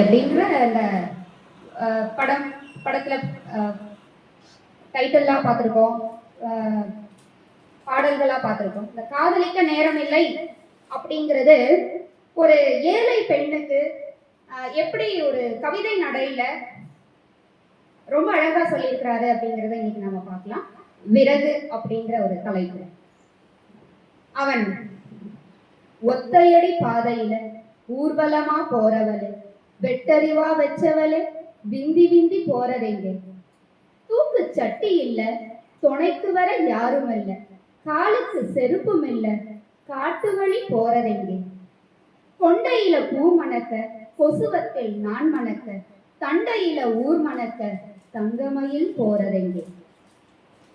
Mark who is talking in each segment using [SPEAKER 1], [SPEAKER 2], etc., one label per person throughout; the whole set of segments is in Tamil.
[SPEAKER 1] அப்படின்ற அந்த படத்துல டைட்டில்லாம் பார்த்துருக்கோம், பாடல்களா பார்த்துருக்கோம். இந்த காதலிக்க நேரம் இல்லை அப்படிங்கிறது ஒரு ஏழை பெண்ணுக்கு எப்படி ஒரு கவிதை நடையில ரொம்ப அழகா சொல்லியிருக்கிறாரு அப்படிங்கிறத இன்னைக்கு நம்ம பார்க்கலாம். விறகு அப்படிங்கிற ஒரு தலைப்பு. அவன் ஒத்தையடி பாதையில ஊர்வலமா போறவளு, வெட்டறிவா வச்சவளே, விந்தி விந்தி போறதெங்க. தூக்கு சட்டி இல்ல, துணைக்கு வர யாரும் இல்ல, காலுக்கு செருப்பும் இல்ல, காட்டு வழி போறதெங்க. கொண்டையில பூ மணக்க, கொசுவத்தில் நான் மணக்க, தண்டையில ஊர் மணக்க, தங்கமயில் போறதெங்க.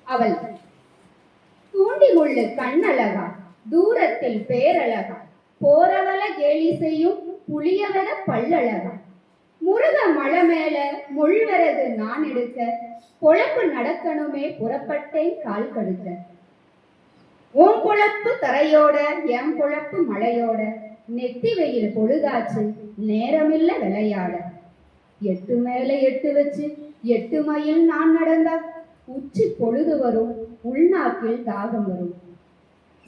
[SPEAKER 1] அவள் தூண்டி முள்ளு கண்ணழகா, தூரத்தில் பேரழகா, போறவள கேலி செய்யும் புளியவர பல்லழகா. முருக மலை மேல முள்வரகு நான் எடுக்க, பொழப்பு நடக்கணுமே புறப்பட்டேன் கால் கடுக்க. உன் பொழப்பு தரையோட என் பொழப்பு மழையோட, நெத்தி வெயில் பொழுதாச்சு நேரமில்ல விளையாட. 8 மேல 8 வச்சு 8 மைல் நான் நடந்தா, உச்சி பொழுது வரும் உள்நாக்கில் தாகம் வரும்.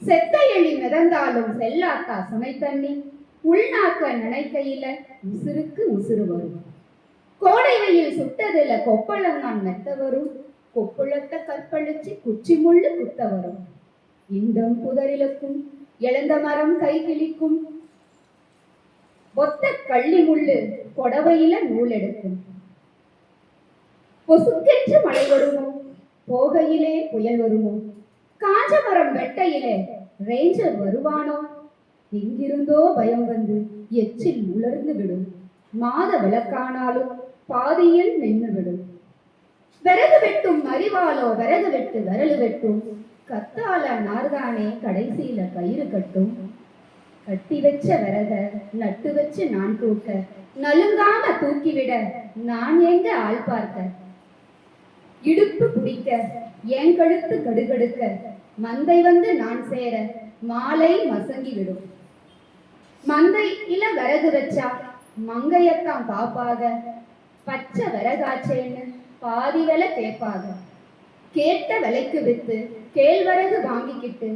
[SPEAKER 1] செத்த எலி மிதந்தாலும் செல்லாத்தா சுனை தண்ணி, உள்நாக்க நினைக்கையில உசுருக்கு உசுறு வரும். கோடை வெயில் சுட்டதுல கொப்பளம் நான் மெத்த வரும், கொப்புளத்தை கற்பழிச்சு குச்சி முள்ளு குத்த வரும். இந்தம் புதரிலுக்கும் எழுந்த மரம் கை கிழிக்கும், ஒத்த கள்ளி முள்ளு கொடவையில நூல் எடுக்கும். பொசுக்கெற்று மழை வருமோ, போகையிலே புயல் வருமோ, காஞ்ச மரம் வெட்டையிலே ரேஞ்சர் வருவானோ. எங்கிருந்தோ பயம் வந்து எச்சில் உலர்ந்து விடும், மாத விளக்கானாலும் பாதியில் நின்று விடும். விறகு வெட்டும் அறிவாலோ விறகு வெட்டு விரலு வெட்டும், கத்தால நார்தானே கடைசியில கயிறு கட்டும். கட்டி வச்ச விறக நட்டு வச்சு நான் தூக்க, நலுங்காம தூக்கிவிட நான் எங்க ஆள் பார்க்க. இடுப்பு பிடிக்க என் கழுத்து கடுகடுக்க, மந்தை வந்து நான் சேர மாலை மசங்கி விடும். மந்தை இல விறகு வச்சா மங்கையத்தான் பாப்பாக, பச்சை விறகாச்சேன்னு பாதி விலை கேட்பாக. கேட்ட விலைக்கு வித்து கேழ்வரகு வாங்கிக்கிட்டு,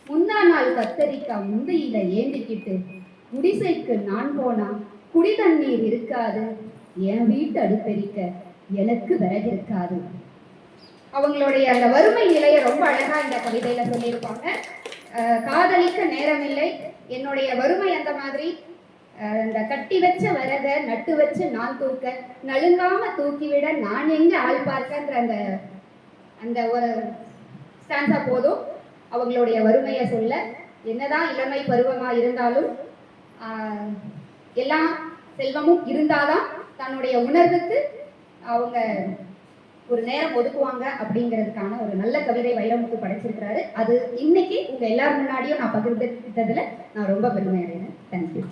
[SPEAKER 1] முந்தா நாள் கத்தரிக்காய் முந்தையில ஏந்திக்கிட்டு, குடிசைக்கு நான் போனா குடி தண்ணீர் இருக்காது, என் வீட்டு அடுப்பெரிக்க எனக்கு விறகு இருக்காது. அவங்களுடைய அந்த வறுமை நிலையை ரொம்ப அழகா இந்த கவிதையில சொல்லியிருப்பாங்க. காதலிக்க நேரமில்லை, என்னுடைய வறுமை அந்த மாதிரி, இந்த கட்டி வச்ச விறக நட்டு வச்சு நான் தூக்க, நலுங்காம தூக்கிவிட நான் எங்க ஆள் பார்க்கன்ற அந்த அந்த ஒரு ஸ்டான்ஸா போதும் அவங்களுடைய வறுமையை சொல்ல. என்னதான் இளமை பருவமா இருந்தாலும் எல்லா செல்வமும் இருந்தாதான் தன்னுடைய உணர்வுக்கு அவங்க ஒரு நேரம் ஒதுக்குவாங்க அப்படிங்கிறதுக்கான ஒரு நல்ல கவிதை வைரமுத்து படைச்சிருக்கிறாரு. அது இன்னைக்கு உங்க எல்லாரும் முன்னாடியும் நான் பகிர்ந்துக்கிட்டதுல நான் ரொம்ப பெருமை அடைகிறேன். தேங்க்யூ.